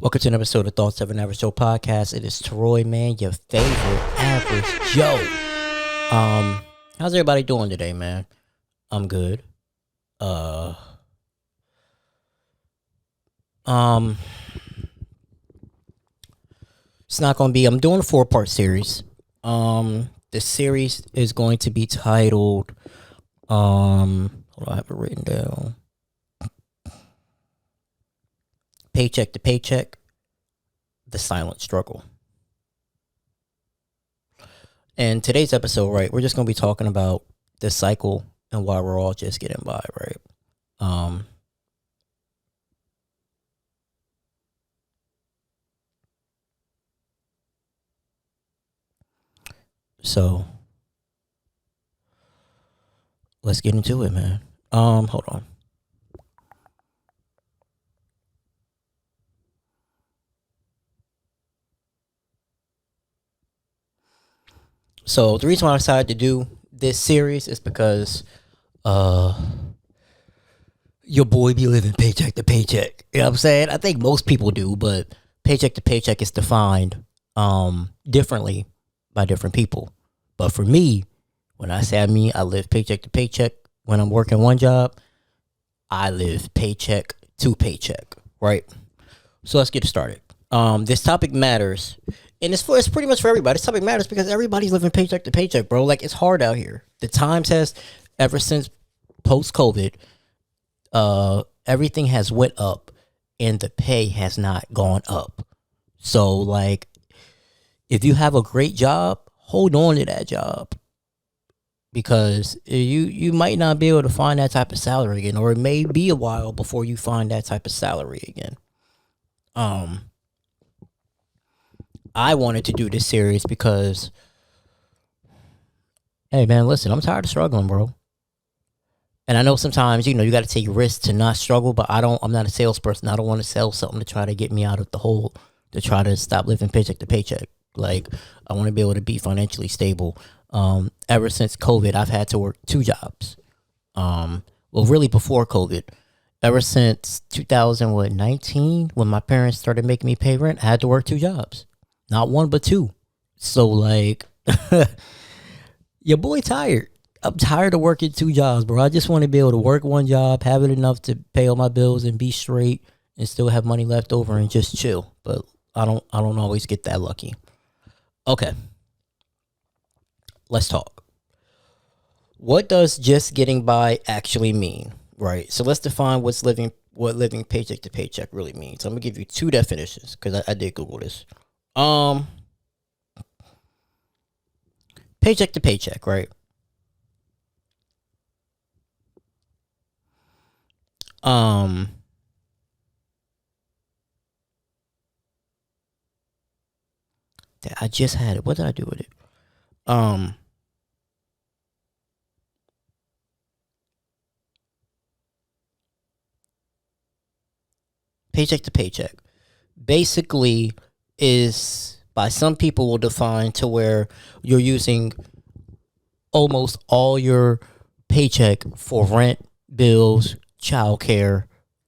Welcome to an episode of Thoughts of an Average Joe podcast. It is Troy, man, your favorite average Joe. How's everybody doing today, man? I'm good. Uh, um, it's not gonna be. I'm doing a 4-part series. The series is going to be titled. Hold on, I have it written down. Paycheck to Paycheck, the silent struggle. And today's episode, right, we're just going to be talking about the cycle and why we're all just getting by, right? So let's get into it, man. Hold on. So the reason why I decided to do this series is because your boy be living paycheck to paycheck. You know what I'm saying? I think most people do, but paycheck to paycheck is defined differently by different people. But for me, when I say I live paycheck to paycheck when I'm working one job, I live paycheck to paycheck, right? So let's get started. This topic matters, and it's pretty much for everybody. This topic matters because everybody's living paycheck to paycheck, bro. Like, it's hard out here. The times has, ever since post COVID, everything has went up, and the pay has not gone up. So, like, if you have a great job, hold on to that job, because you might not be able to find that type of salary again, or it may be a while before you find that type of salary again. I wanted to do this series because, hey man, listen, I'm tired of struggling, bro. And I know sometimes, you got to take risks to not struggle, but I'm not a salesperson. I don't want to sell something to try to get me out of the hole, to try to stop living paycheck to paycheck. Like, I want to be able to be financially stable. Ever since COVID, I've had to work 2 jobs. Well, really before COVID, ever since 2019, when my parents started making me pay rent, I had to work 2 jobs. Not 1, but 2. So, like, your boy tired. I'm tired of working 2 jobs, bro. I just want to be able to work 1 job, have it enough to pay all my bills and be straight, and still have money left over and just chill. But I don't always get that lucky. Okay. Let's talk. What does just getting by actually mean? Right. So let's define what living paycheck to paycheck really means. I'm gonna give you 2 definitions because I did Google this. Paycheck to paycheck, right? I just had it. What did I do with it? Paycheck to paycheck basically is, by some people, will define to where you're using almost all your paycheck for rent, bills, childcare,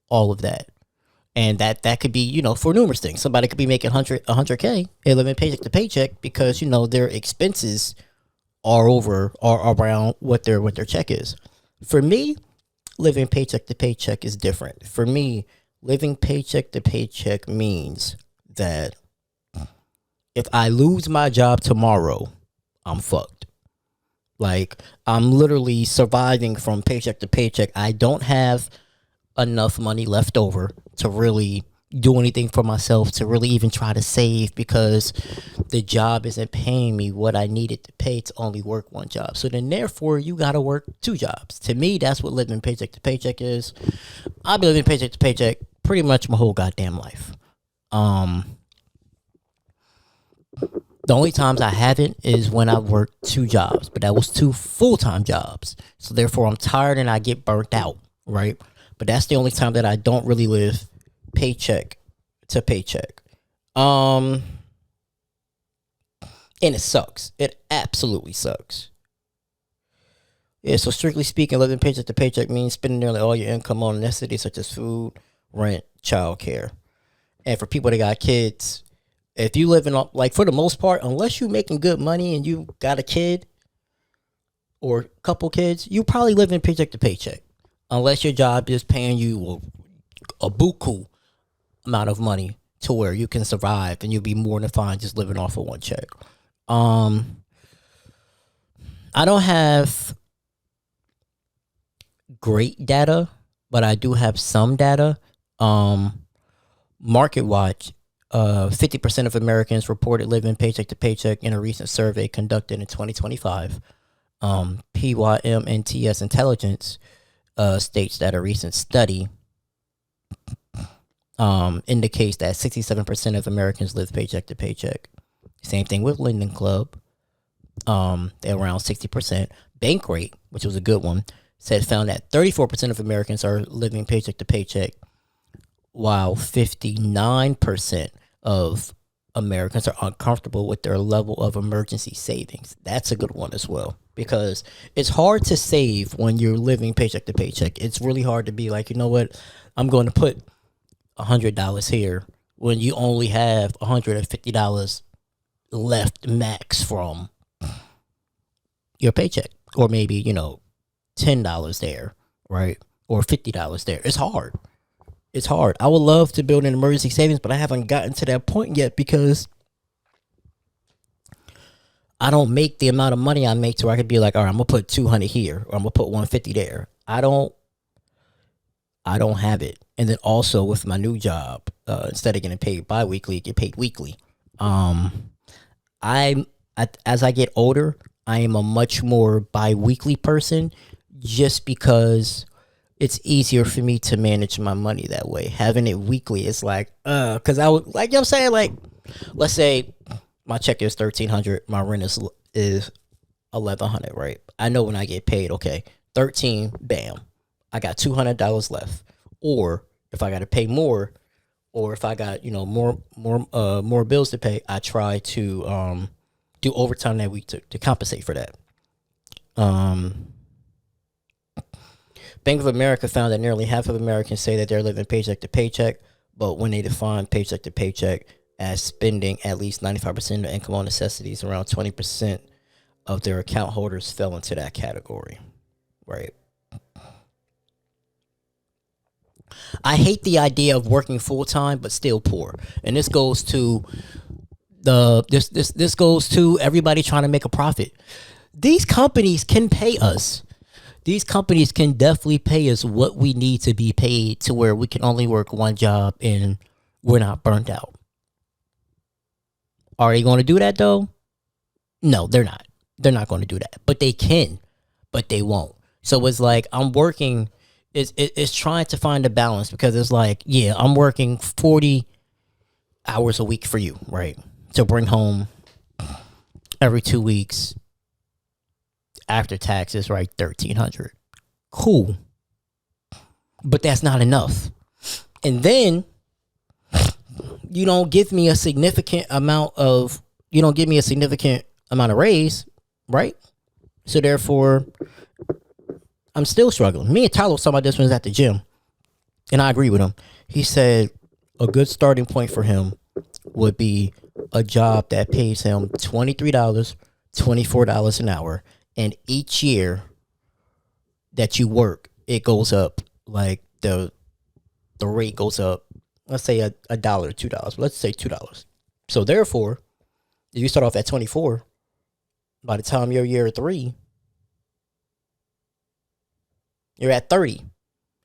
all of that. And that could be, for numerous things. Somebody could be making 100K and living paycheck to paycheck because, their expenses are around what their check is. For me, living paycheck to paycheck is different. For me, living paycheck to paycheck means that if I lose my job tomorrow, I'm fucked. Like, I'm literally surviving from paycheck to paycheck. I don't have enough money left over to really do anything for myself, to really even try to save, because the job isn't paying me what I needed to pay to only work 1 job. So then therefore you gotta work 2 jobs. To me, that's what living paycheck to paycheck is. I've been living paycheck to paycheck pretty much my whole goddamn life. The only times I haven't is when I worked 2 jobs, but that was 2 full-time jobs. So therefore I'm tired and I get burnt out, right? But that's the only time that I don't really live paycheck to paycheck. And it sucks. It absolutely sucks. Yeah, so strictly speaking, living paycheck to paycheck means spending nearly all your income on necessities such as food, rent, childcare. And for people that got kids, if you live in like for the most part, unless you making good money and you got a kid or a couple kids, you probably live in paycheck to paycheck. Unless your job is paying you a buku amount of money to where you can survive and you'll be more than fine just living off of one check. Um, I don't have great data, but I do have some data. Market Watch, 50% of Americans reported living paycheck to paycheck in a recent survey conducted in 2025. PYMNTS Intelligence states that a recent study indicates that 67% of Americans live paycheck to paycheck. Same thing with Linden Club. They're around 60%. Bankrate, which was a good one, found that 34% of Americans are living paycheck to paycheck, while 59% of Americans are uncomfortable with their level of emergency savings. That's a good one as well, because it's hard to save when you're living paycheck to paycheck. It's really hard to be like, you know what, I'm going to put $100 here when you only have $150 left max from your paycheck, or maybe, you know, $10 there, right? Or $50 there. It's hard. It's hard. I would love to build an emergency savings, but I haven't gotten to that point yet because I don't make the amount of money I make to where I could be like, all right, I'm gonna put 200 here, or I'm gonna put 150 there. I don't have it. And then also with my new job, instead of getting paid bi-weekly, I get paid weekly. As I get older, I am a much more bi-weekly person, just because it's easier for me to manage my money that way. Having it weekly is like, because I would, like, you know what I'm saying, like, let's say my check is $1,300, my rent is $1,100, right? I know when I get paid, okay, 13, bam, I got $200 left. Or if I got to pay more, or if I got, you know, more bills to pay, I try to do overtime that week to compensate for that. Bank of America found that nearly half of Americans say that they're living paycheck to paycheck, but when they define paycheck to paycheck as spending at least 95% of income on necessities, around 20% of their account holders fell into that category, right? I hate the idea of working full time but still poor, and this goes to this goes to everybody trying to make a profit. These companies can pay us. These companies can definitely pay us what we need to be paid, to where we can only work one job and we're not burnt out. Are they going to do that though? No, they're not. They're not going to do that. But they can, but they won't. So it's like I'm working. It's trying to find a balance, because it's like, yeah, I'm working 40 hours a week for you, right? To bring home every 2 weeks after taxes, right? 1,300. Cool. But that's not enough. And then you don't give me a significant amount of raise, right? So therefore, I'm still struggling. Me and Tyler was talking about this when he was at the gym, and I agree with him. He said a good starting point for him would be a job that pays him $23, $24 an hour, and each year that you work, it goes up. Like the rate goes up. Let's say a dollar, $2. Let's say $2. So therefore, if you start off at 24, by the time you're year 3, you're at 30.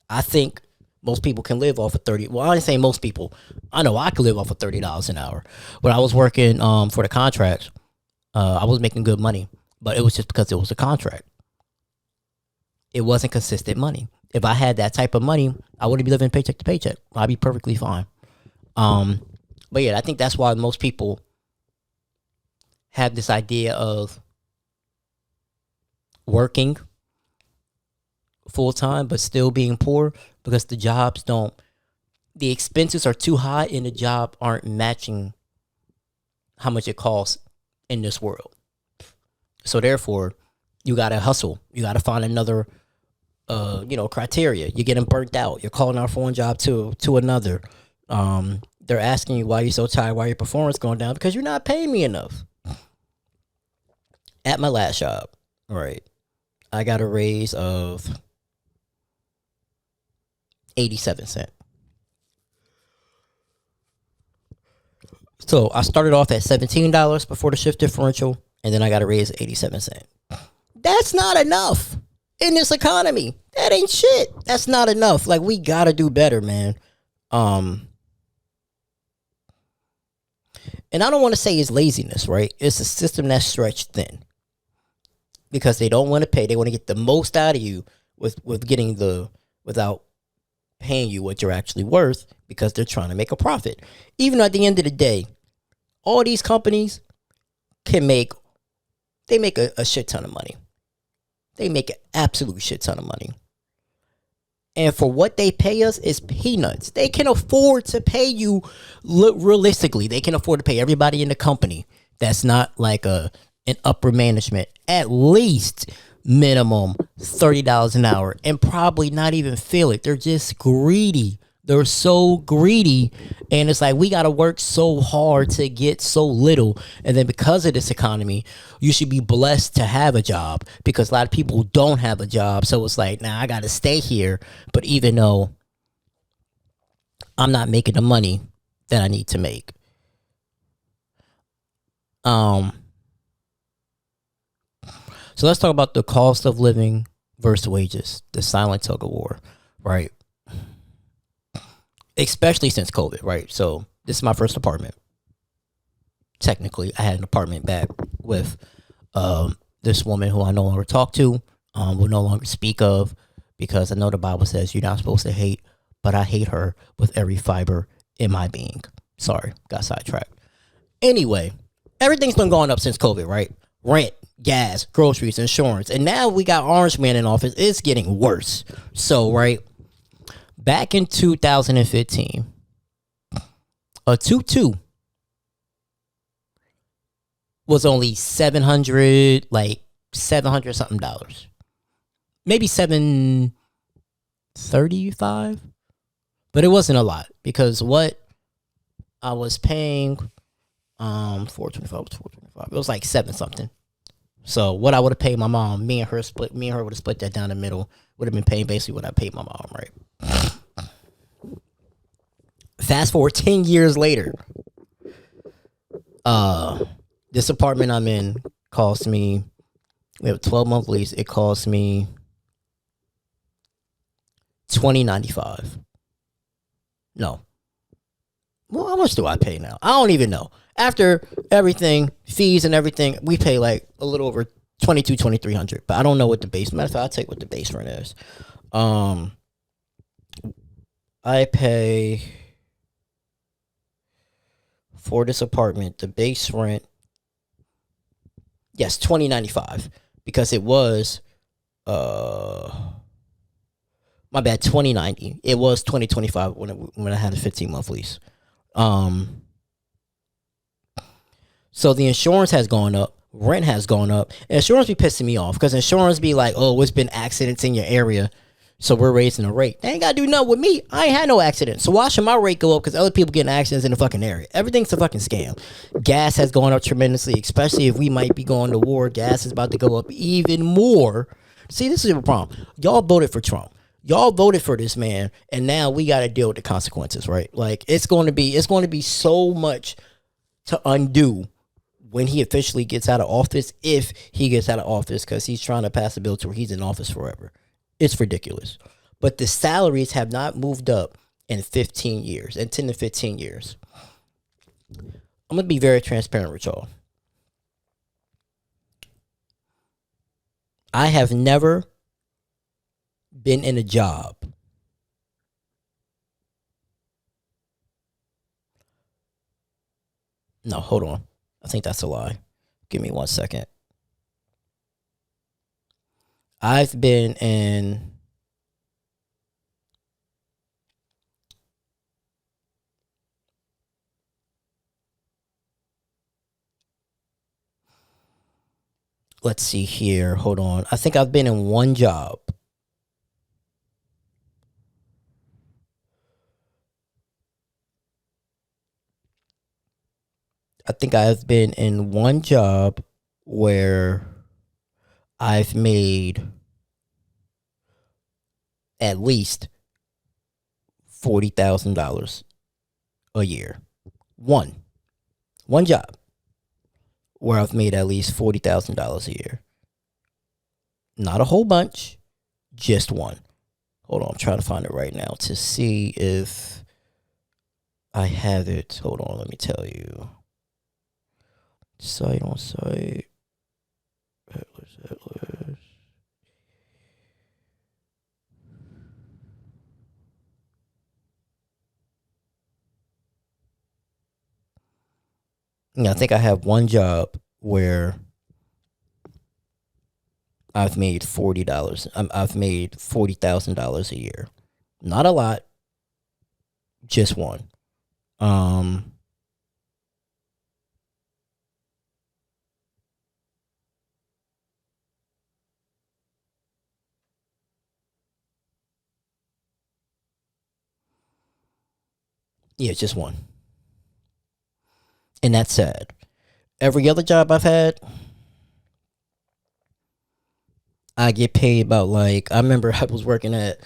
I think most people can live off of 30. Well, I didn't say most people. I know I could live off of $30 an hour. When I was working for the contracts, I was making good money, but it was just because it was a contract. It wasn't consistent money. If I had that type of money, I wouldn't be living paycheck to paycheck. I'd be perfectly fine. But yeah, I think that's why most people have this idea of working full time but still being poor, because the expenses are too high and the job aren't matching how much it costs in this world. So therefore, you gotta hustle. You gotta find another criteria. You're getting burnt out. You're calling out from one job to another. They're asking you why you're so tired, why your performance going down, because you're not paying me enough. At my last job, right, I got a raise of 87 cents. So I started off at $17 before the shift differential, and then I got a raise of 87 cents. That's not enough in this economy. That ain't shit. That's not enough. Like, we gotta do better, man. And I don't want to say it's laziness, right? It's a system that's stretched thin because they don't want to pay. They want to get the most out of you with getting the without paying you what you're actually worth because they're trying to make a profit. Even at the end of the day, all these companies make a shit ton of money. They make an absolute shit ton of money. And for what they pay us is peanuts. They can afford to pay you realistically. They can afford to pay everybody in the company that's not like an upper management at least minimum $30 an hour and probably not even feel it. They're just greedy. They're so greedy, and it's like we got to work so hard to get so little. And then because of this economy, you should be blessed to have a job because a lot of people don't have a job. So it's like, now I got to stay here. But even though I'm not making the money that I need to make, so let's talk about the cost of living versus wages, the silent tug of war, right? Especially since COVID, right? So this is my first apartment. Technically, I had an apartment back with this woman who I no longer talk to, will no longer speak of, because I know the Bible says you're not supposed to hate, but I hate her with every fiber in my being. Sorry, got sidetracked. Anyway, everything's been going up since COVID, right? Rent, gas, groceries, insurance, and now we got Orange Man in office. It's getting worse. So, right, back in 2015, a tutu was only 700, like 700 something dollars, maybe 735, but it wasn't a lot because what I was paying, 425 was 425. It was like 7 something. So what I would have paid my mom, me and her would have split that down the middle. Would have been paying basically what I paid my mom, right? Fast forward 10 years later, this apartment I'm in cost me, we have a 12-month lease, it cost me $20.95. No. Well, how much do I pay now? I don't even know. After everything, fees and everything, we pay like a little over $2,200-$2,300. But I don't know what the base. Matter of fact, I'll tell you what the base rent is. I pay for this apartment the base rent. Yes, $20.95 because it was my bad, $20.90. It was $20.25 when I had a 15-month lease. So the insurance has gone up, rent has gone up. Insurance be pissing me off because insurance be like, oh, it's been accidents in your area, so we're raising the rate. They ain't got to do nothing with me. I ain't had no accidents. So why should my rate go up because other people getting accidents in the fucking area? Everything's a fucking scam. Gas has gone up tremendously, especially if we might be going to war. Gas is about to go up even more. See, this is a problem. Y'all voted for Trump. Y'all voted for this man, and now we got to deal with the consequences, right? Like, it's going to be so much to undo when he officially gets out of office, if he gets out of office, because he's trying to pass a bill to where he's in office forever. It's ridiculous. But the salaries have not moved up in 15 years, in 10 to 15 years. I'm going to be very transparent with y'all. I have never been in a job no, hold on. I think that's a lie. Give me 1 second. I've been in let's see here. Hold on. I think I've been in one job. I think I've been in one job where I've made at least $40,000 a year. One, one job where I've made at least $40,000 a year. Not a whole bunch, just one. Hold on, I'm trying to find it right now to see if I have it. Hold on, let me tell you. Site on site. Atlas. Yeah, I think I have one job where I've made $40. I've made $40,000 a year. Not a lot, just one. Um, yeah, just one, and that's sad. Every other job I've had, I get paid about like I remember I was working at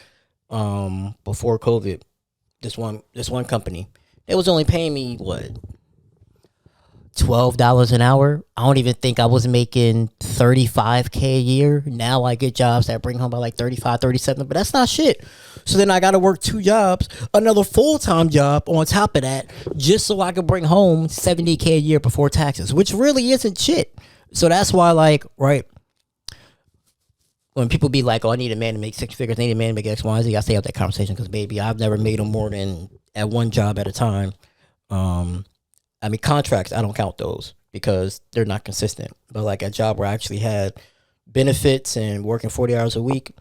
before COVID. This one company, it was only paying me what $12 an hour. I don't even think I was making 35K a year. Now I get jobs that bring home about like 35, 37, but that's not shit. So then I got to work two jobs, another full time job on top of that, just so I could bring home 70K a year before taxes, which really isn't shit. So that's why, like, right, when people be like, "Oh, I need a man to make six figures, I need a man to make X, Y, and Z," I stay out that conversation because, baby, I've never made them more than at one job at a time. Um, I mean, contracts, I don't count those because they're not consistent. But like a job where I actually had benefits and working 40 hours a week,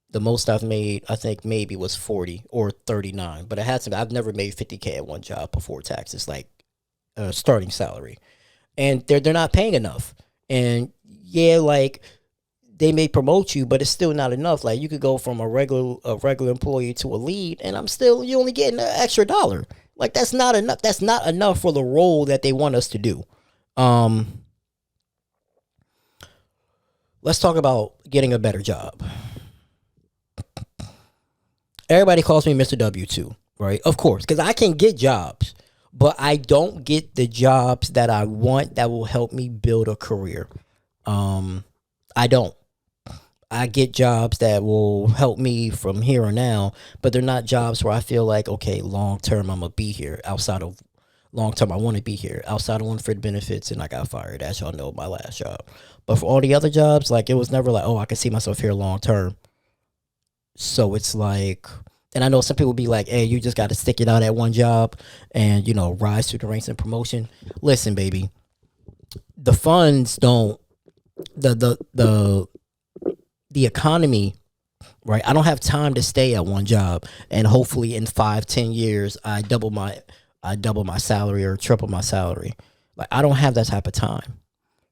the most I've made, I think maybe was 40 or 39. But it had some, I've never made 50K at one job before taxes, like a starting salary. And they're not paying enough. And yeah, like they may promote you, but it's still not enough. Like you could go from a regular employee to a lead, and I'm still you only getting an extra dollar. Like that's not enough. That's not enough for the role that they want us to do. Um, let's talk about getting a better job. Everybody calls me Mr. W-2, right? Of course, because I can get jobs, but I don't get the jobs that I want that will help me build a career. I don't. I get jobs that will help me from here on now, but they're not jobs where I feel like, okay, long term I'm gonna be here. Outside of long term, I want to be here. Outside of unfit benefits, and I got fired, as y'all know, my last job. But for all the other jobs, like it was never like, oh, I can see myself here long term. So it's like, and I know some people be like, hey, you just got to stick it out at one job and rise through the ranks and promotion. Listen, baby, the funds don't the economy, right? I don't have time to stay at one job and hopefully in 5, 10 years I double my salary or triple my salary. Like I don't have that type of time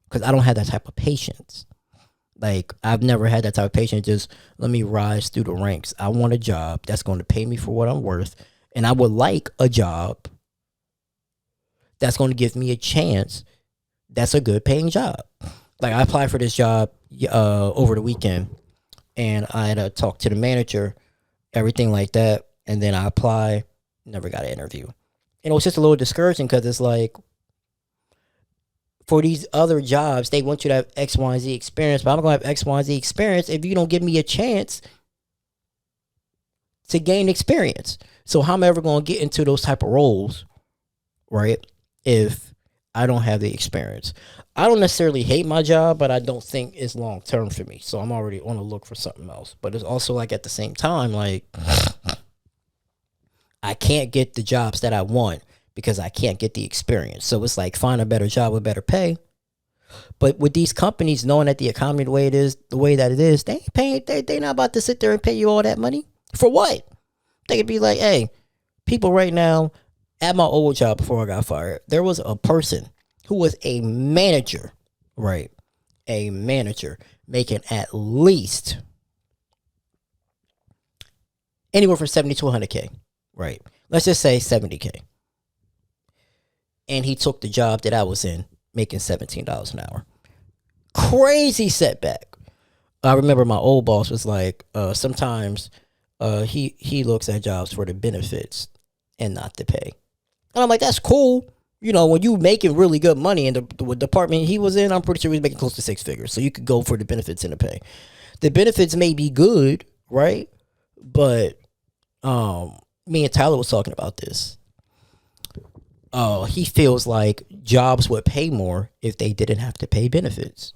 because I don't have that type of patience. Like I've never had that type of patience. Just let me rise through the ranks. I want a job that's going to pay me for what I'm worth, and I would like a job that's going to give me a chance. That's a good paying job. Like I applied for this job over the weekend, and I had to talk to the manager, everything like that, and then I applied, never got an interview, and it was just a little discouraging because it's like for these other jobs they want you to have X, Y, and Z experience, but I'm gonna have X, Y, and Z experience if you don't give me a chance to gain experience. So how am I ever gonna get into those type of roles, right? If I don't have the experience. I don't necessarily hate my job, but I don't think it's long term for me. So I'm already on the look for something else. But it's also like at the same time, like I can't get the jobs that I want because I can't get the experience. So it's like find a better job with better pay. But with these companies knowing that the economy the way it is, the way that it is, they ain't paying. They not about to sit there and pay you all that money for what? They could be like, hey, people right now at my old job before I got fired, there was a person who was a manager, right? A manager making at least anywhere from 70 to 100K, right? Let's just say 70K. and he took the job that I was in, making $17 an hour. Crazy setback. I remember my old boss was like, sometimes he looks at jobs for the benefits and not the pay. And I'm like, that's cool. You know, when you making really good money in the department he was in, I'm pretty sure he was making close to six figures. So you could go for the benefits and the pay. The benefits may be good, right? But me and Tyler was talking about this. He feels like jobs would pay more if they didn't have to pay benefits.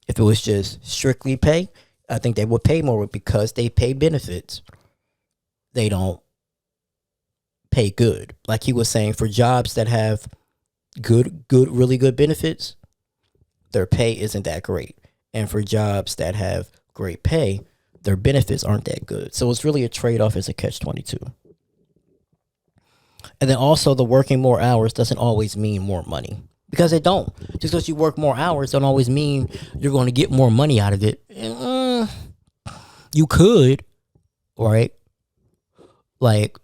If it was just strictly pay, I think they would pay more, because they pay benefits. They don't pay good. Like he was saying, for jobs that have really good benefits, their pay isn't that great. And for jobs that have great pay, their benefits aren't that good. So it's really a trade-off, as a catch-22. And then also, the working more hours doesn't always mean more money, because it don't. Just because you work more hours don't always mean you're going to get more money out of it. You could, right? Like,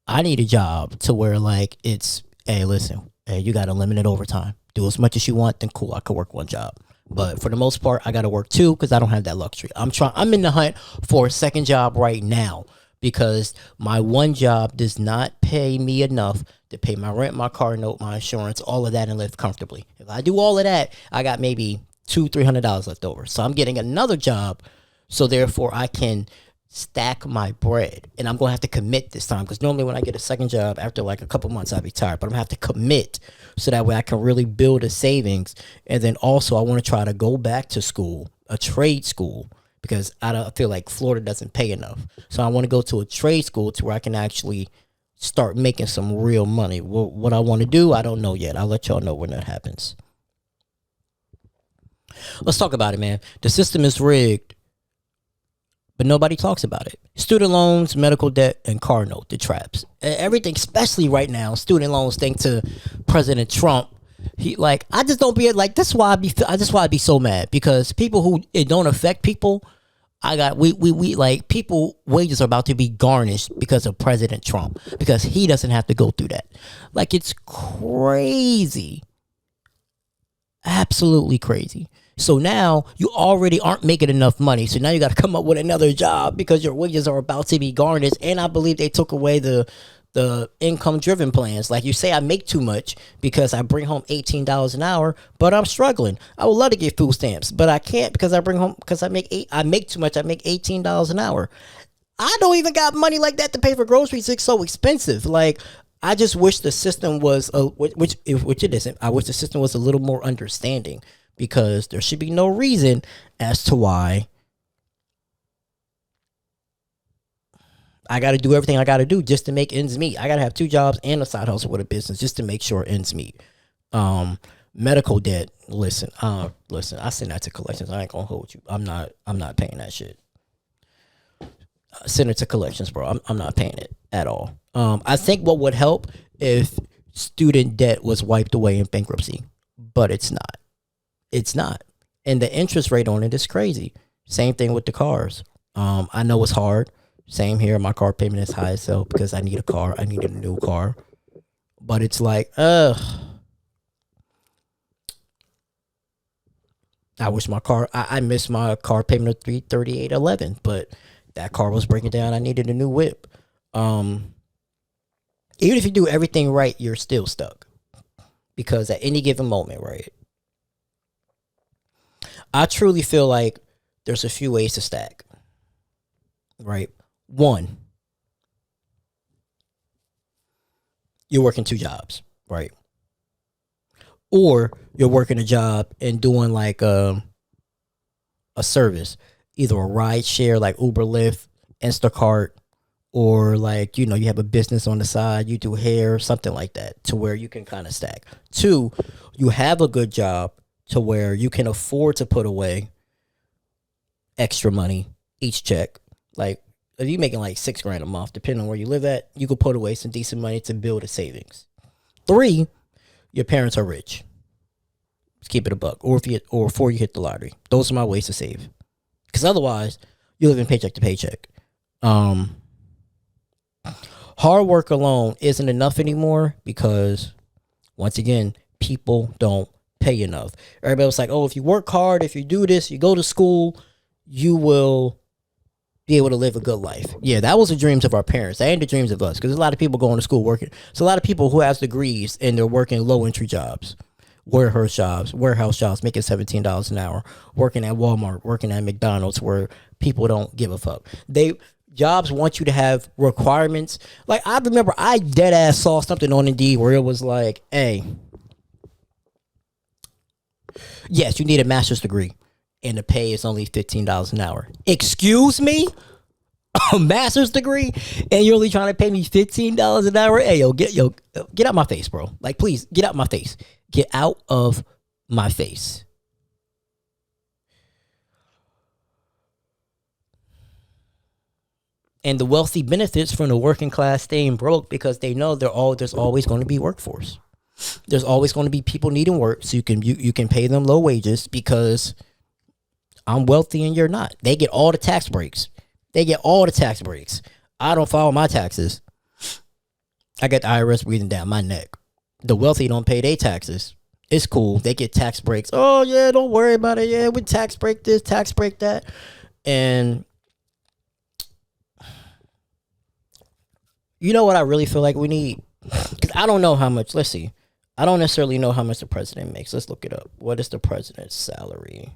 I need a job to where, like, it's, hey, listen, hey, you got unlimited overtime. Do as much as you want, then cool, I could work one job. But for the most part, I got to work two, because I don't have that luxury. I'm in the hunt for a second job right now, because my one job does not pay me enough to pay my rent, my car note, my insurance, all of that, and live comfortably. If I do all of that, I got maybe $200-300 left over. So I'm getting another job, so therefore I can stack my bread. And I'm going to have to commit this time, because normally when I get a second job, after like a couple months, I'll be tired. But I'm going to have to commit, so that way I can really build a savings. And then also, I want to try to go back to school, a trade school, because I feel like Florida doesn't pay enough. So I want to go to a trade school to where I can actually start making some real money. Well, what I want to do, I don't know yet. I'll let y'all know when that happens. Let's talk about it, man. The system is rigged, but nobody talks about it. Student loans, medical debt, and car note, the traps. Everything, especially right now, student loans, thanks to President Trump. He, like, I just don't be like, that's why I be so mad, because people who it don't affect people, we like, people wages are about to be garnished because of President Trump, because he doesn't have to go through that. Like, it's crazy. Absolutely crazy. So now you already aren't making enough money. So now you got to come up with another job, because your wages are about to be garnished. And I believe they took away the income driven plans. Like, you say, I make too much because I bring home $18 an hour, but I'm struggling. I would love to get food stamps, but I can't, because I make too much. I make $18 an hour. I don't even got money like that to pay for groceries. It's so expensive. Like, I just wish the system was which it isn't. I wish the system was a little more understanding, because there should be no reason as to why I got to do everything I got to do just to make ends meet. I got to have two jobs and a side hustle with a business just to make sure ends meet. Medical debt. Listen. I send that to collections. I ain't gonna hold you. I'm not paying that shit. Send it to collections, bro. I'm not paying it at all. I think what would help if student debt was wiped away in bankruptcy, but it's not. It's not. And the interest rate on it is crazy. Same thing with the cars. I know it's hard. Same here. My car payment is high as hell, because I need a car. I need a new car. But it's like, I wish my car, I missed my car payment of $338.11, but that car was breaking down. I needed a new whip. Even if you do everything right, you're still stuck, because at any given moment, right? I truly feel like there's a few ways to stack, right? One, you're working two jobs, right? Or you're working a job and doing like a service, either a ride share like Uber, Lyft, Instacart, or like, you have a business on the side, you do hair, something like that, to where you can kind of stack. Two, you have a good job to where you can afford to put away extra money each check. Like, if you're making like $6,000 a month, depending on where you live at, you could put away some decent money to build a savings. Three, your parents are rich. Let's keep it a buck. Or before you hit the lottery. Those are my ways to save. Because otherwise, you live in paycheck to paycheck. Hard work alone isn't enough anymore, because Once again, people don't pay enough. Everybody was like, oh, if you work hard, if you do this, you go to school, you will be able to live a good life. Yeah, that was the dreams of our parents. That ain't the dreams of us, because a lot of people going to school working. So a lot of people who has degrees and they're working low entry jobs, warehouse jobs, making $17 an hour, working at Walmart, working at McDonald's, where people don't give a fuck. They jobs want you to have requirements. Like, I remember I dead ass saw something on Indeed where it was like, hey, yes, you need a master's degree and the pay is only $15 an hour. Excuse me? A master's degree and you're only trying to pay me $15 an hour? Hey, get out my face, bro. Like, please get out my face. Get out of my face. And the wealthy benefits from the working class staying broke because they know there's always going to be workforce. There's always going to be people needing work, so you can pay them low wages because I'm wealthy and you're not. They get all the tax breaks. I don't file my taxes. I got the IRS breathing down my neck. The wealthy don't pay their taxes. It's cool. They get tax breaks. Oh yeah, don't worry about it. Yeah, we tax break this, tax break that. And you know what I really feel like we need? Because I don't know how much. Let's see. I don't necessarily know how much the president makes. Let's look it up. What is the president's salary?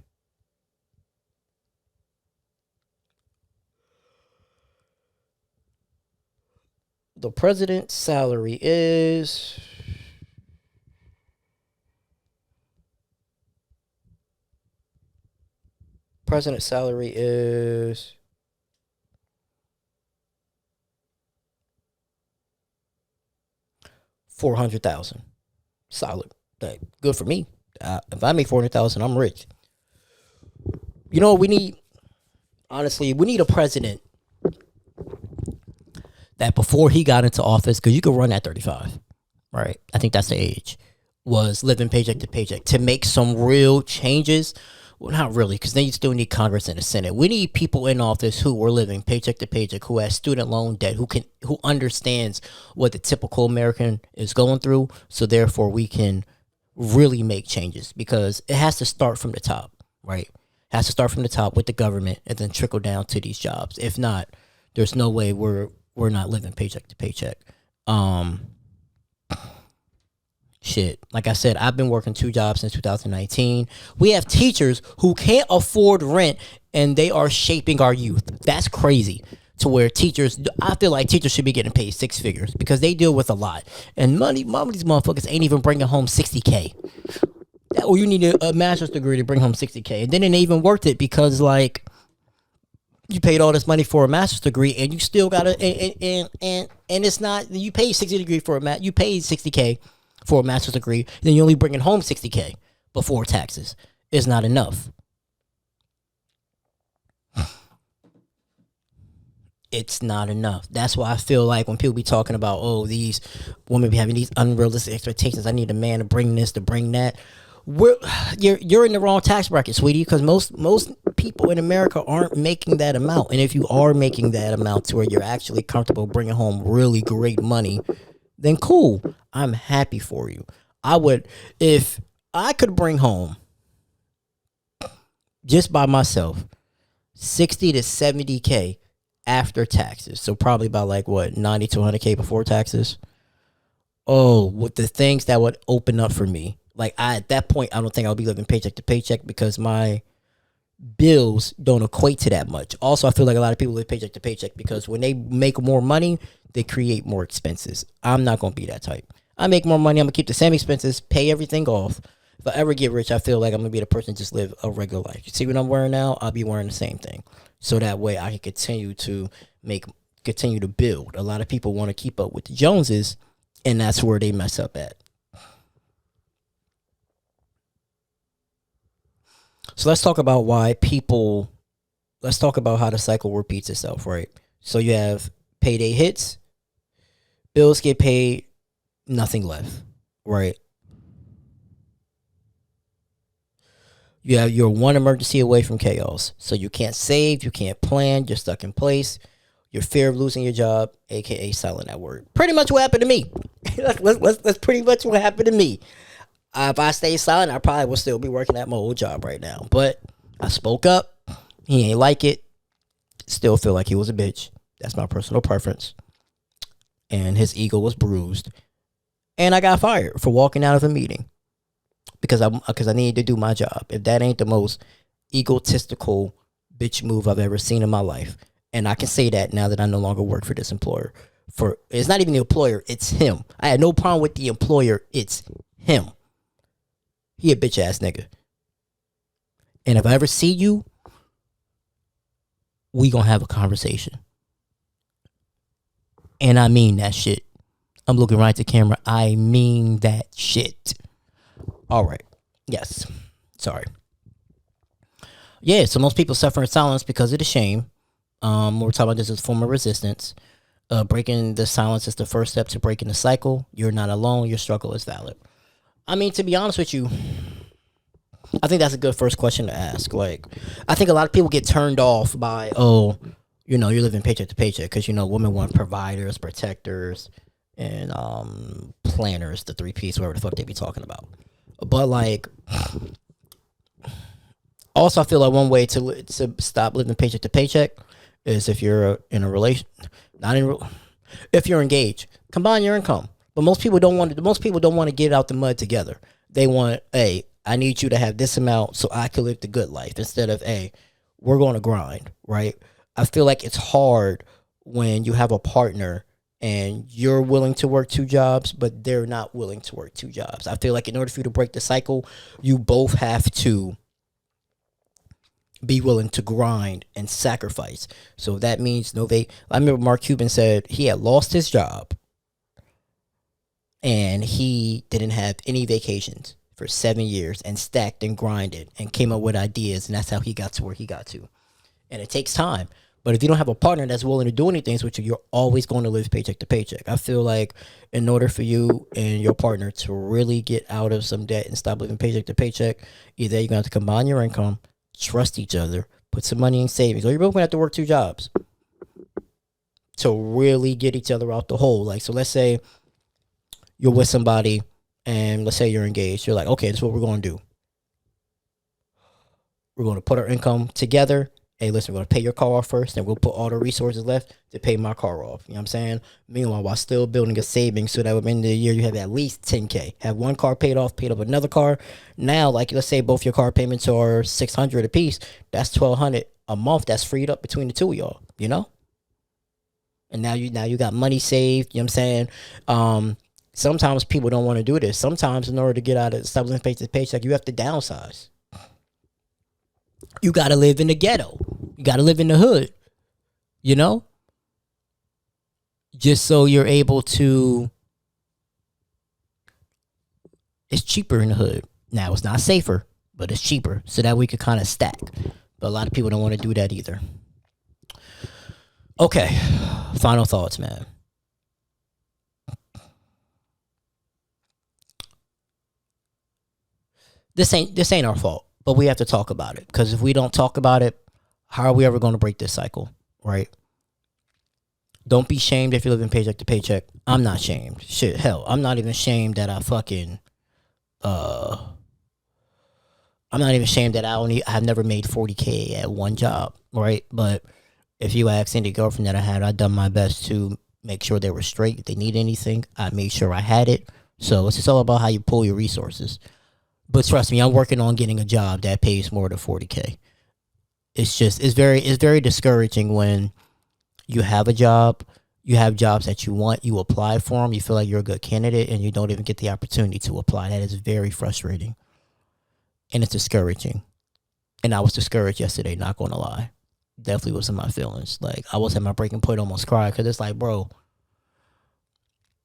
The president's salary is president's salary is $400,000. Solid. Like, good for me. If I make $400,000, I'm rich. You know what we need? Honestly, we need a president that before he got into office, because you could run at 35, right? I think that's the age. Was living paycheck to paycheck to make some real changes. Well, not really, because then you still need Congress and the Senate. We need people in office who are living paycheck to paycheck, who has student loan debt, who understands what the typical American is going through. So therefore, we can really make changes, because it has to start from the top, right? It has to start from the top with the government and then trickle down to these jobs. If not, there's no way we're not living paycheck to paycheck. Shit, like I said, I've been working 2 jobs since 2019. We have teachers who can't afford rent and they are shaping our youth. That's crazy. To where I feel like teachers should be getting paid 6 figures because they deal with a lot. And many of these motherfuckers ain't even bringing home $60K. Or you need a master's degree to bring home $60K. And then it ain't even worth it because, like, you paid all this money for a master's degree and you still gotta, and it's not, you paid you paid $60K for a master's degree, then you're only bringing home $60K before taxes. It's not enough. It's not enough. That's why I feel like when people be talking about, oh, these women be having these unrealistic expectations, I need a man to bring this, to bring that. You're in the wrong tax bracket, sweetie, because most people in America aren't making that amount. And if you are making that amount to where you're actually comfortable bringing home really great money, then cool. I'm happy for you. If I could bring home just by myself 60 to 70K after taxes, so probably about like what, 90 to 100K before taxes. Oh, with the things that would open up for me. Like, at that point, I don't think I'll be living paycheck to paycheck because my bills don't equate to that much. Also, I feel like a lot of people live paycheck to paycheck because when they make more money, they create more expenses. I'm not going to be that type. I make more money, I'm going to keep the same expenses, pay everything off. If I ever get rich, I feel like I'm going to be the person just live a regular life. You see what I'm wearing now? I'll be wearing the same thing. So that way I can continue to build. A lot of people want to keep up with the Joneses, and that's where they mess up at. So let's talk about let's talk about how the cycle repeats itself, right? So you have payday hits, bills get paid, nothing left, right? You're one emergency away from chaos. So you can't save, you can't plan, you're stuck in place. Your fear of losing your job, aka silent at work. Pretty much what happened to me. That's pretty much what happened to me. If I stayed silent, I probably would still be working at my old job right now. But I spoke up. He ain't like it. Still feel like he was a bitch. That's my personal preference. And his ego was bruised. And I got fired for walking out of a meeting because I needed to do my job. If that ain't the most egotistical bitch move I've ever seen in my life, and I can say that now that I no longer work for this employer. For it's not even the employer, it's him. I had no problem with the employer, it's him. He a bitch ass nigga. And if I ever see you, we gonna have a conversation. And I mean that shit. I'm looking right at the camera. I mean that shit. All right. Yes. Sorry. Yeah, so most people suffer in silence because of the shame. We're talking about this as a form of resistance. Breaking the silence is the first step to breaking the cycle. You're not alone. Your struggle is valid. I mean, to be honest with you, I think that's a good first question to ask. Like, I think a lot of people get turned off by, oh, you're living paycheck to paycheck because, women want providers, protectors, and planners, the 3 Ps, whatever the fuck they be talking about. But, like, also, I feel like one way to stop living paycheck to paycheck is if you're in a relation, if you're engaged, combine your income. But most people don't want to get out the mud together. They want, hey, I need you to have this amount so I can live the good life instead of, hey, we're going to grind, right? I feel like it's hard when you have a partner and you're willing to work 2 jobs, but they're not willing to work 2 jobs. I feel like in order for you to break the cycle, you both have to be willing to grind and sacrifice. So that means I remember Mark Cuban said he had lost his job and he didn't have any vacations for 7 years and stacked and grinded and came up with ideas, and that's how he got to where he got to. And it takes time. But if you don't have a partner that's willing to do anything with you, you're always going to live paycheck to paycheck. I feel like in order for you and your partner to really get out of some debt and stop living paycheck to paycheck, either you're going to have to combine your income, trust each other, put some money in savings, or you're both going to have to work 2 jobs to really get each other out the hole. Like, so let's say you're with somebody and let's say you're engaged. You're like, okay, this is what we're going to do. We're going to put our income together. Hey, listen, we're going to pay your car off first, and we'll put all the resources left to pay my car off. You know what I'm saying? Meanwhile, while still building a savings so that at the end of the year, you have at least $10K. Have one car paid off, paid up another car. Now, like, let's say both your car payments are $600 a piece. That's $1,200 a month. That's freed up between the two of y'all, And now you got money saved. You know what I'm saying? Sometimes people don't want to do this. Sometimes in order to get out of stop living paycheck to paycheck, you have to downsize. You got to live in the ghetto. You got to live in the hood, just so you're able to. It's cheaper in the hood. Now, it's not safer, but it's cheaper so that we could kind of stack. But a lot of people don't want to do that either. Okay. Final thoughts, man. This ain't our fault. But we have to talk about it, because if we don't talk about it, how are we ever going to break this cycle, right? Don't be shamed if you're living paycheck to paycheck. I'm not shamed. Shit, hell, I'm not even shamed that I'm not even ashamed that I've never made 40K at one job, right? But if you ask any girlfriend that I had, I've done my best to make sure they were straight. If they need anything, I made sure I had it. So it's just all about how you pull your resources. But trust me, I'm working on getting a job that pays more than 40K. It's very discouraging when you have a job, you have jobs that you want, you apply for them, you feel like you're a good candidate, and you don't even get the opportunity to apply. That is very frustrating. And it's discouraging. And I was discouraged yesterday, not going to lie. Definitely was in my feelings. Like, I was at my breaking point, almost cried, because it's like, bro,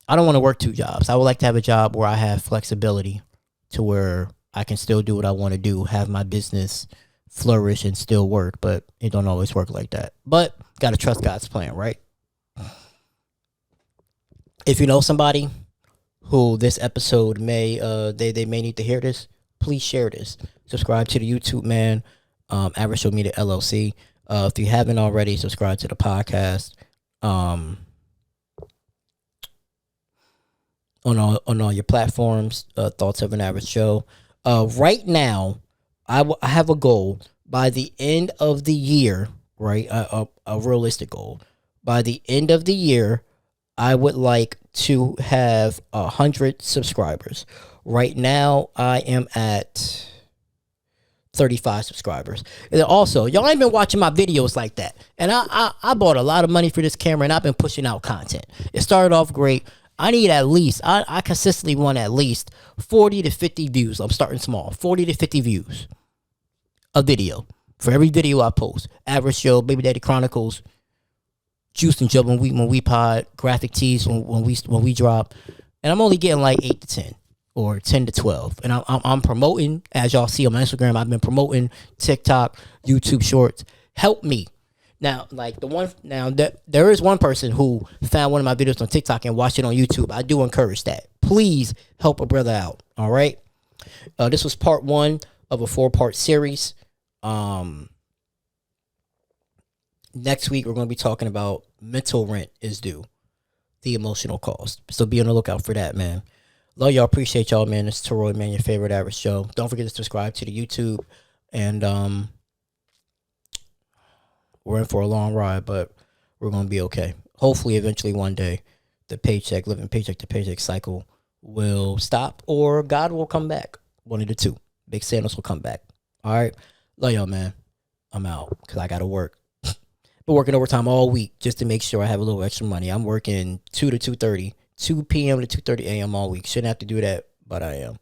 I don't want to work 2 jobs. I would like to have a job where I have flexibility to where I can still do what I want to do, have my business flourish and still work, but it don't always work like that. But got to trust God's plan, right? If you know somebody who this episode may, they may need to hear this, please share this. Subscribe to the YouTube, man, Average Show Media LLC. If you haven't already, subscribe to the podcast. on all your platforms. Thoughts of an Average Show. Right now, I have a goal by the end of the year. Right, a realistic goal. By the end of the year, I would like to have 100 subscribers. Right now, I am at 35 subscribers. And also, y'all ain't been watching my videos like that. And I bought a lot of money for this camera and I've been pushing out content. It started off great. I need at least, I consistently want at least 40 to 50 views. I'm starting small. 40 to 50 views a video for every video I post. Average Show, Baby Daddy Chronicles, Juice and Joe when we pod, graphic tees when we drop. And I'm only getting like 8 to 10 or 10 to 12. And I'm promoting, as y'all see on my Instagram, I've been promoting TikTok, YouTube Shorts. Help me. Now, like there is one person who found one of my videos on TikTok and watched it on YouTube. I do encourage that. Please help a brother out. All right. This was part 1 of a 4-part series. Next week we're going to be talking about mental rent is due, the emotional cost. So be on the lookout for that, man. Love y'all. Appreciate y'all, man. It's TOAJ, man, your favorite Average Show. Don't forget to subscribe to the YouTube. And we're in for a long ride, but we're going to be okay. Hopefully, eventually, one day, the living paycheck to paycheck cycle will stop, or God will come back. One of the two. Big Santos will come back. All right. Love y'all, man. I'm out because I got to work. Been working overtime all week just to make sure I have a little extra money. I'm working 2 to 2:30, 2 p.m. to 2:30 a.m. all week. Shouldn't have to do that, but I am.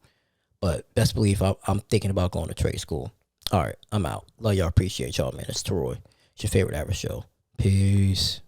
But best believe I'm thinking about going to trade school. All right, I'm out. Love y'all. Appreciate y'all, man. It's TOAJ. It's your favorite Average Show. Peace.